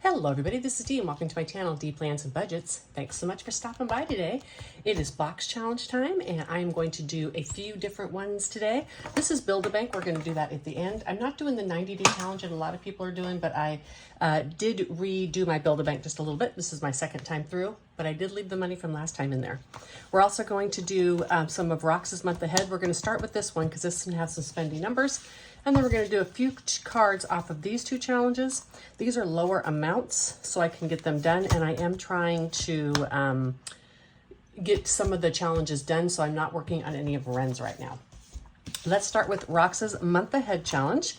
Hello everybody, this is Dee and welcome to my channel, Dee Plans and Budgets. Thanks so much for stopping by today. It is box challenge time and I am going to do a few different ones today. This is Build-A-Bank, we're going to do that at the end. I'm not doing the 90-day challenge that a lot of people are doing, but I did redo my Build-A-Bank just a little bit. This is my second time through, but I did leave the money from last time in there. We're also going to do some of Rox's month ahead. We're going to start with this one because this one has some spendy numbers. And then we're going to do a few cards off of these two challenges. These are lower amounts, so I can get them done. And I am trying to get some of the challenges done, so I'm not working on any of Ren's right now. Let's start with Rox's month ahead challenge.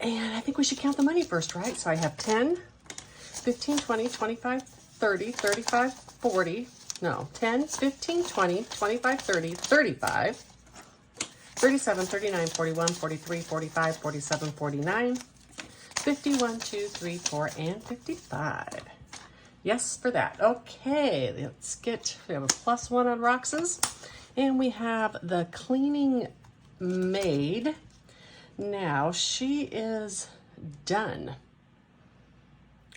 And I think we should count the money first, right? So I have 10, 15, 20, 25, 30, 35, 40. No, 10, 15, 20, 25, 30, 35. 37, 39, 41, 43, 45, 47, 49, 51, 2, 3, 4, and 55. Yes, for that. Okay, let's get, we have a +1 on Rox's, and we have the cleaning maid. Now, she is done.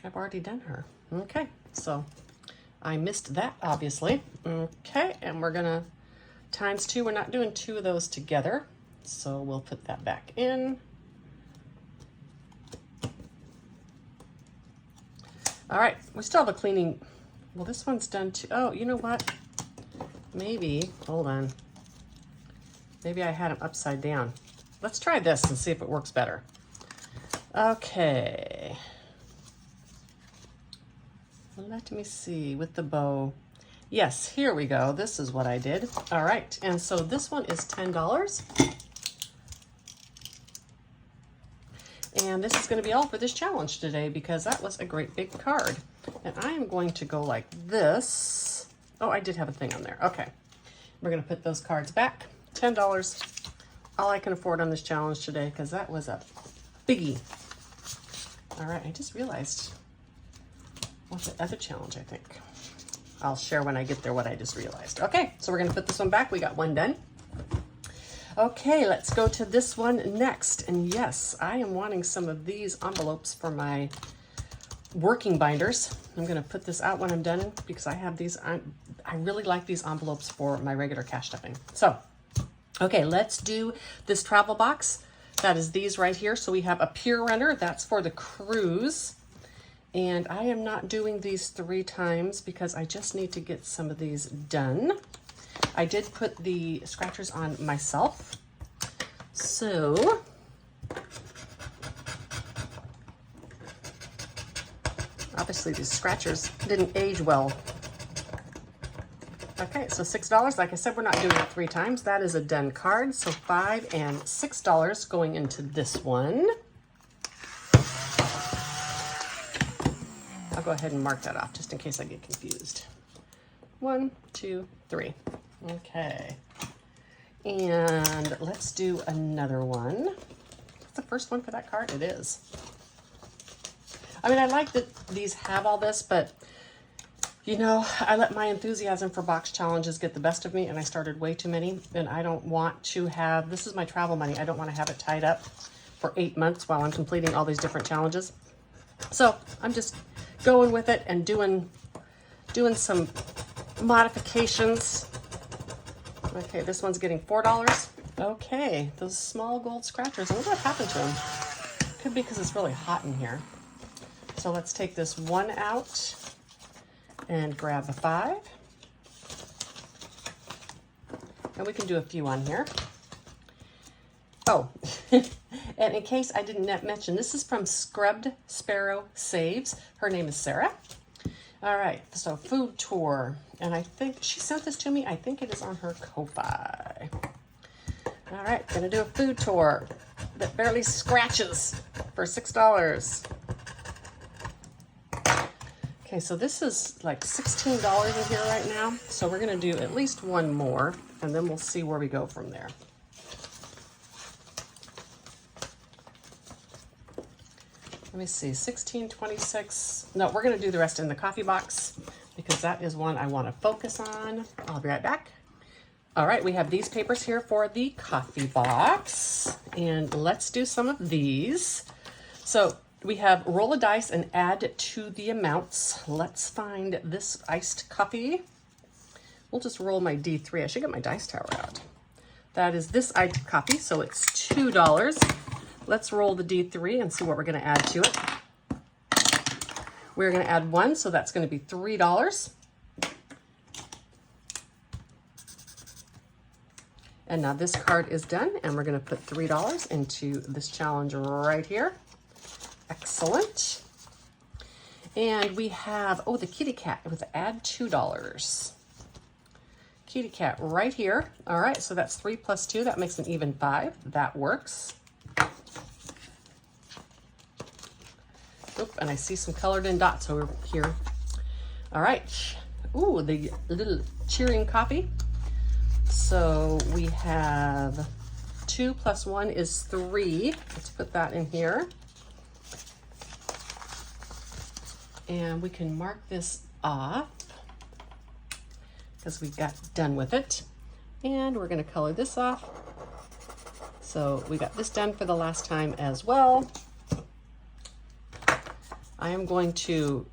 I've already done her. Okay, so I missed that, obviously. Okay, and we're gonna ×2, we're not doing two of those together, so we'll put that back in. All right, we still have a cleaning. Well, this one's done too. Oh, you know what? Maybe, hold on. Maybe I had them upside down. Let's try this and see if it works better. Okay. Let me see with the bow. Yes, here we go. This is what I did. All right, and so this one is $10. And this is gonna be all for this challenge today because that was a great big card. And I am going to go like this. Oh, I did have a thing on there. Okay, we're gonna put those cards back. $10, all I can afford on this challenge today because that was a biggie. All right, I just realized what's the other challenge, I think. I'll share when I get there what I just realized. Okay, so we're gonna put this one back. We got one done. Okay, let's go to this one next. And yes, I am wanting some of these envelopes for my working binders. I'm gonna put this out when I'm done because I have these, I really like these envelopes for my regular cash stuffing. So, okay, let's do this travel box. That is these right here. So we have a Pier Runner, that's for the cruise. And I am not doing these 3 times because I just need to get some of these done. I did put the scratchers on myself. So, obviously these scratchers didn't age well. Okay, so $6. Like I said, we're not doing it 3 times. That is a done card. So $5 and $6 going into this one. I'll go ahead and mark that off just in case I get confused. 1, 2, 3. Okay. And let's do another one. That's the first one for that card. It is. I mean, I like that these have all this, but you know, I let my enthusiasm for box challenges get the best of me and I started way too many, and I don't want to have, this is my travel money. I don't want to have it tied up for 8 months while I'm completing all these different challenges. So I'm just going with it and doing some modifications. Okay, this one's getting $4. Okay, those small gold scratchers. I wonder what happened to them. Could be because it's really hot in here. So let's take this one out and grab a 5. And we can do a few on here. Oh, and in case I didn't mention, this is from Scrubbed Sparrow Saves. Her name is Sarah. All right, so food tour. And I think she sent this to me. I think it is on her Ko-Fi. All right, gonna do a food tour that barely scratches for $6. Okay, so this is like $16 in here right now. So we're gonna do at least one more and then we'll see where we go from there. Let me see, 16, 26. No, we're gonna do the rest in the coffee box because that is one I wanna focus on. I'll be right back. All right, we have these papers here for the coffee box and let's do some of these. So We have roll a dice and add to the amounts. Let's find this iced coffee. We'll just roll my D3. I should get my dice tower out. That is this iced coffee, so it's $2. Let's roll the D3 and see what we're going to add to it. We're going to add 1, so that's going to be $3. And now this card is done, and we're going to put $3 into this challenge right here. Excellent. And we have, oh, the kitty cat with add $2. Kitty cat right here. All right, so that's 3 plus 2. That makes an even 5. That works. Oop, and I see some colored in dots over here. All right. Ooh, the little cheering coffee. So we have 2 plus 1 is 3. Let's put that in here. And we can mark this off because we got done with it. And we're going to color this off. So we got this done for the last time as well. I am going to,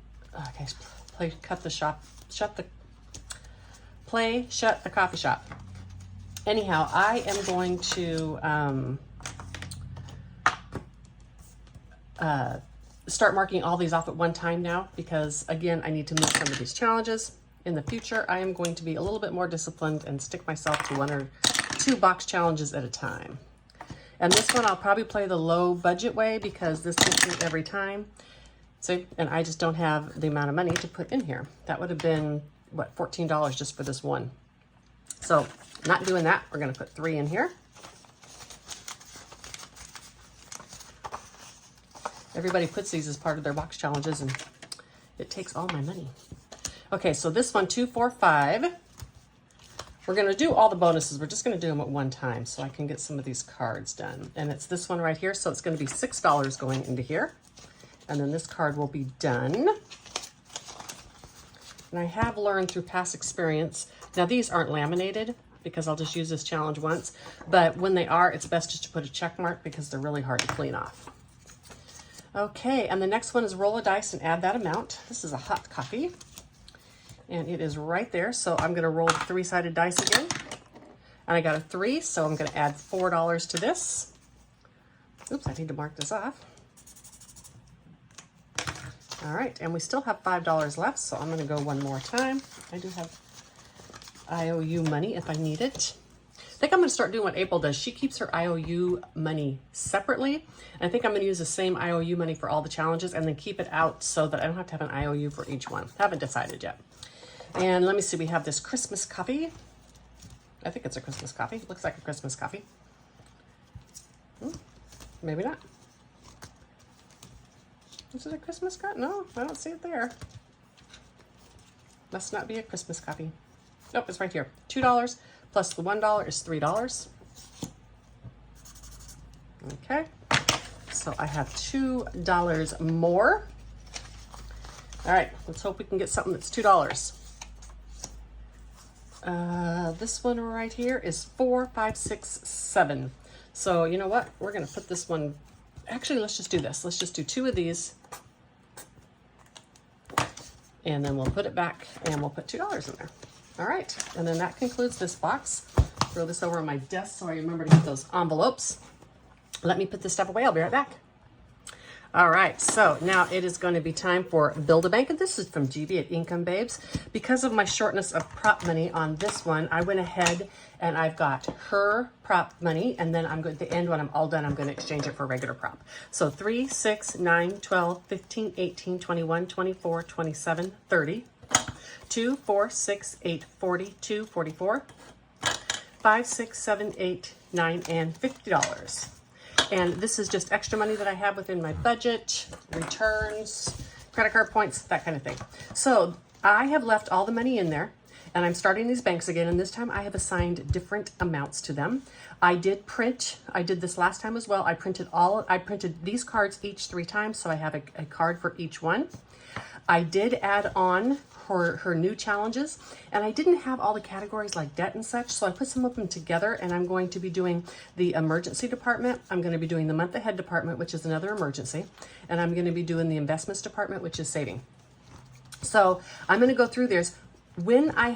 okay, shut the coffee shop. Anyhow, I am going to start marking all these off at one time now because, again, I need to move some of these challenges. In the future, I am going to be a little bit more disciplined and stick myself to 1 or 2 box challenges at a time. And this one, I'll probably play the low budget way because this gets me every time. See, and I just don't have the amount of money to put in here. That would have been, what, $14 just for this one. So, not doing that. We're going to put 3 in here. Everybody puts these as part of their box challenges, and it takes all my money. Okay, so this one, 2, 4, 5. We're going to do all the bonuses. We're just going to do them at one time so I can get some of these cards done. And it's this one right here, so it's going to be $6 going into here. And then this card will be done. And I have learned through past experience, now these aren't laminated because I'll just use this challenge once, but when they are, it's best just to put a check mark because they're really hard to clean off. Okay, and the next one is roll a dice and add that amount. This is a hot coffee, and it is right there. So I'm gonna roll the 3-sided dice again. And I got a 3, so I'm gonna add $4 to this. Oops, I need to mark this off. All right, and we still have $5 left, so I'm gonna go one more time. I do have IOU money if I need it. I think I'm gonna start doing what April does. She keeps her IOU money separately. And I think I'm gonna use the same IOU money for all the challenges and then keep it out so that I don't have to have an IOU for each one. Haven't decided yet. And let me see, we have this Christmas coffee. I think it's a Christmas coffee. It looks like a Christmas coffee. Maybe not. Is it a Christmas coffee? No, I don't see it there. Must not be a Christmas coffee. Nope, it's right here. $2 plus the $1 is $3. Okay, so I have $2 more. All right, let's hope we can get something that's $2. This one right here is 4, 5, 6, 7. So you know what? We're gonna put this one, actually, let's just do this. Let's just do 2 of these. And then we'll put it back and we'll put $2 in there. All right, and then that concludes this box. Throw this over on my desk so I remember to get those envelopes. Let me put this stuff away. I'll be right back. All right, so now it is going to be time for Build-A-Bank, and this is from GB at Income Babes. Because of my shortness of prop money on this one, I went ahead and I've got her prop money, and then I'm going at the end when I'm all done, I'm going to exchange it for regular prop. So 3, 6, 9, 12, 15, 18, 21, 24, 27, 30, 2, 4, 6, 8, 42, 44, 5, 6, 7, 8, 9, and $50. And this is just extra money that I have within my budget, returns, credit card points, that kind of thing. So I have left all the money in there, and I'm starting these banks again, and this time I have assigned different amounts to them. I did this last time as well. I printed these cards each 3 times, so I have a card for each one. I did add on her new challenges, and I didn't have all the categories like debt and such, so I put some of them together, and I'm going to be doing the emergency department. I'm going to be doing the month ahead department, which is another emergency, and I'm going to be doing the investments department, which is saving. So I'm going to go through this. When I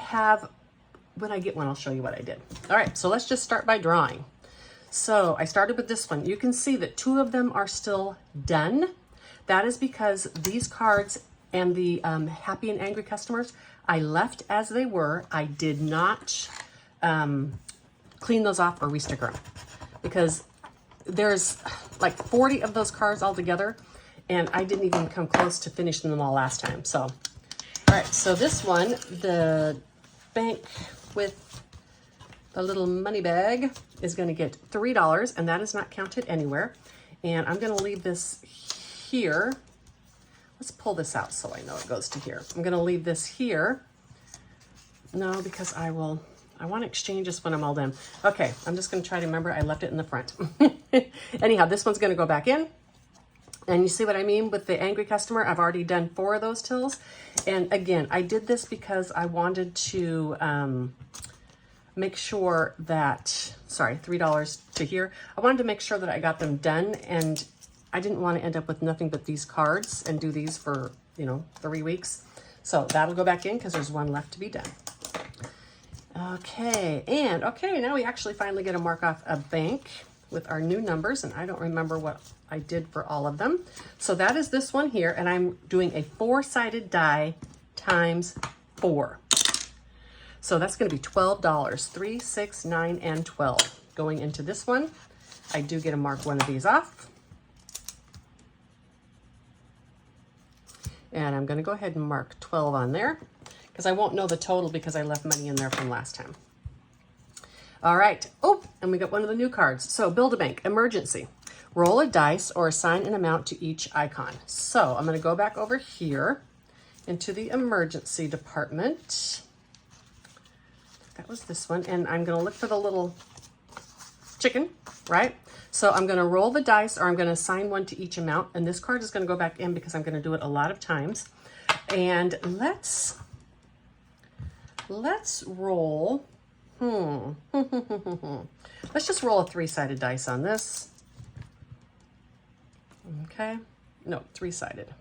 get one, I'll show you what I did. All right, so let's just start by drawing. So I started with this one. You can see that 2 of them are still done. That is because these cards and the happy and angry customers, I left as they were. I did not clean those off or re-sticker them, because there's like 40 of those cards altogether, and I didn't even come close to finishing them all last time. So, all right, so this one, the bank with the little money bag, is gonna get $3, and that is not counted anywhere. And I'm gonna leave this here. Let's pull this out so I know it goes to here. I'm going to leave this here. No, because I want to exchange this when I'm all done. Okay, I'm just going to try to remember I left it in the front. Anyhow, this one's going to go back in. And you see what I mean with the angry customer? I've already done 4 of those tills. And again, I did this because I wanted to make sure that, sorry, $3 to here. I wanted to make sure that I got them done, and I didn't want to end up with nothing but these cards and do these for, 3 weeks. So that'll go back in because there's 1 left to be done. Okay, and now we actually finally get to mark off a bank with our new numbers, and I don't remember what I did for all of them. So that is this one here, and I'm doing a 4-sided die times 4. So that's going to be $12, 3, 6, 9, and 12 going into this one. I do get to mark one of these off. And I'm going to go ahead and mark 12 on there, because I won't know the total because I left money in there from last time. All right. Oh, and we got one of the new cards. So Build-A-Bank, emergency. Roll a dice or assign an amount to each icon. So I'm going to go back over here into the emergency department. That was this one. And I'm going to look for the little chicken, right? So I'm going to roll the dice, or I'm going to assign one to each amount. And this card is going to go back in because I'm going to do it a lot of times. And let's roll. Let's just roll a 3-sided dice on this. Okay. No, 3-sided.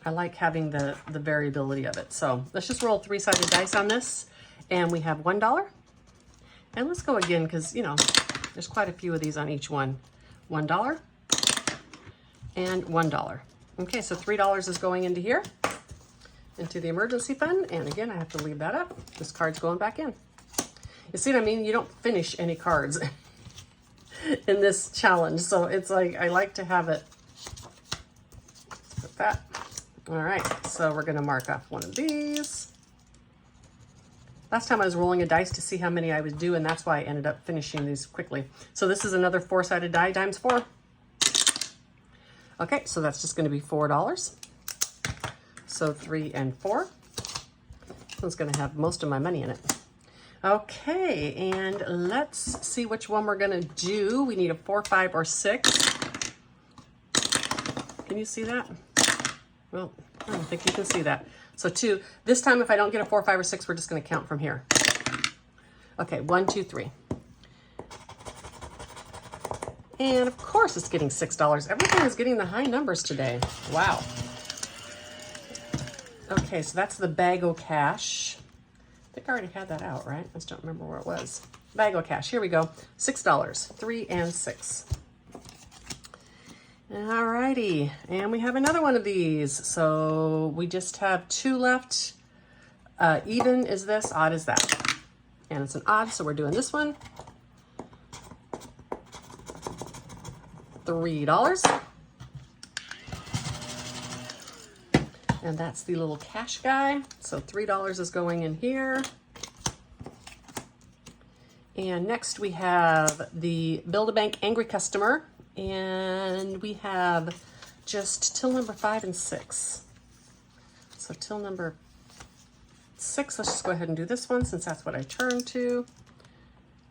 I like having the variability of it. So let's just roll 3-sided dice on this. And we have $1. And let's go again because, there's quite a few of these on each one. $1 and $1. Okay, so $3 is going into here, into the emergency fund. And again, I have to leave that up. This card's going back in. You see what I mean? You don't finish any cards in this challenge. So it's like, I like to have it. Let's put that. All right, so we're gonna mark off one of these. Last time I was rolling a dice to see how many I would do, and that's why I ended up finishing these quickly. So this is another 4-sided die times 4. Okay, so that's just gonna be $4. So 3 and 4. This one's gonna have most of my money in it. Okay, and let's see which one we're gonna do. We need a 4, 5, or 6. Can you see that? Well, I don't think you can see that. So 2. This time, if I don't get a 4, 5, or 6, we're just going to count from here. Okay, 1, 2, 3. And of course, it's getting $6. Everything is getting the high numbers today. Wow. Okay, so that's the bag o' cash. I think I already had that out, right? I just don't remember where it was. Bag o' cash. Here we go. $6. 3 and 6. Alrighty, and we have another one of these. So we just have 2 left. Even is this, odd is that. And it's an odd, so we're doing this one. $3. And that's the little cash guy. So $3 is going in here. And next we have the Build-A-Bank Angry Customer. And we have just till number 5 and 6. So till number 6, let's just go ahead and do this one since that's what I turned to.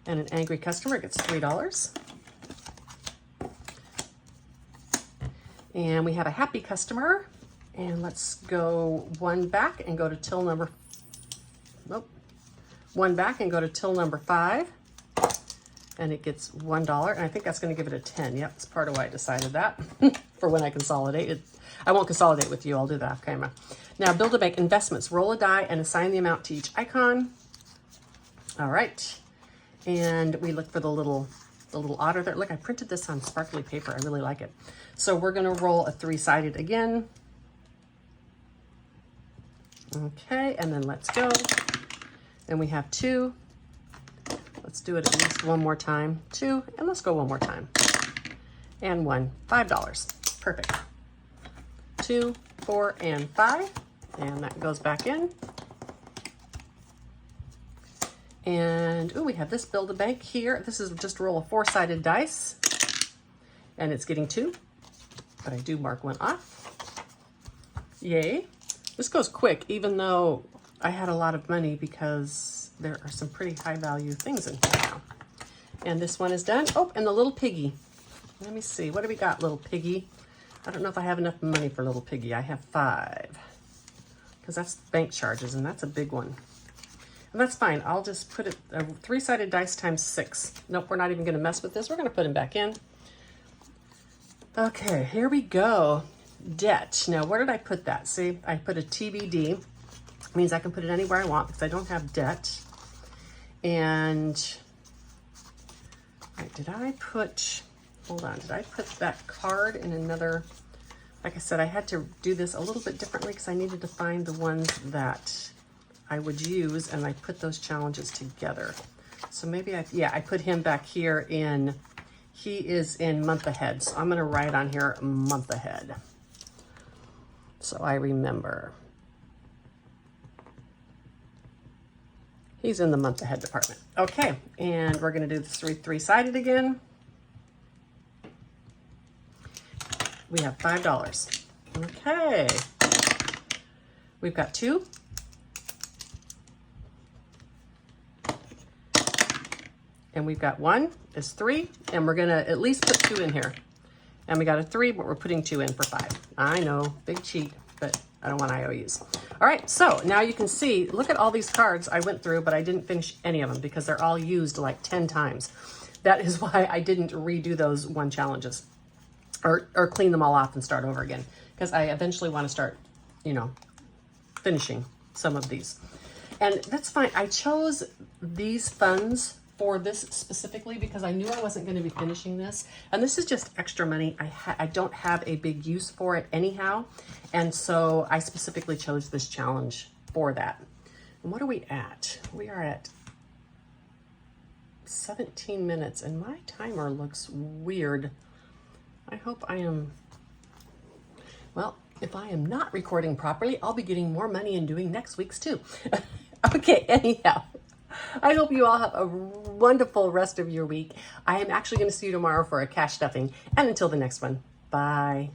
And an angry customer gets $3. And we have a happy customer, And let's go one back and go to till number, nope, one back and go to till number 5. And it gets $1. And I think that's going to give it a 10. Yep, that's part of why I decided that for when I consolidate it. I won't consolidate with you. I'll do that off camera. Now, Build-A-Bank investments. Roll a die and assign the amount to each icon. All right. And we look for the little otter there. Look, I printed this on sparkly paper. I really like it. So we're going to roll a 3-sided again. Okay, and then let's go. And we have 2. Let's do it at least one more time. 2, and let's go one more time. And 1, $5. Perfect. 2, 4, and 5. And that goes back in. And, ooh, we have this Build-A-Bank here. This is just roll a 4-sided dice. And it's getting 2. But I do mark one off. Yay. This goes quick, even though I had a lot of money because there are some pretty high value things in here now. And this one is done. Oh, and the little piggy. Let me see. What do we got, little piggy? I don't know if I have enough money for little piggy. I have 5. Because that's bank charges, and that's a big one. And that's fine. I'll just put it a 3-sided dice times 6. Nope, we're not even going to mess with this. We're going to put him back in. Okay, here we go. Debt. Now, where did I put that? See, I put a TBD. It means I can put it anywhere I want because I don't have debt. And did I put, hold on, did I put that card in another? Like I said, I had to do this a little bit differently because I needed to find the ones that I would use, and I put those challenges together. So maybe I put him back here in, he is in month ahead. So I'm going to write on here month ahead. So I remember. He's in the month ahead department. Okay, and we're going to do this 3-sided again. We have $5. Okay. We've got 2. And we've got 1 is 3, and we're going to at least put 2 in here. And we got a 3, but we're putting 2 in for 5. I know, big cheat, but I don't want IOUs. All right, so now you can see, look at all these cards I went through, but I didn't finish any of them because they're all used like 10 times. That is why I didn't redo those 1 challenges or clean them all off and start over again, because I eventually want to start, you know, finishing some of these. And that's fine. I chose these funds for this specifically because I knew I wasn't going to be finishing this, and this is just extra money. I don't have a big use for it anyhow, and so I specifically chose this challenge for that. And what are we at? We are at 17 minutes, and my timer looks weird. I hope I am, well, if I am not recording properly, I'll be getting more money and doing next week's too. Okay, anyhow. I hope you all have a wonderful rest of your week. I am actually going to see you tomorrow for a cash stuffing. And until the next one, bye.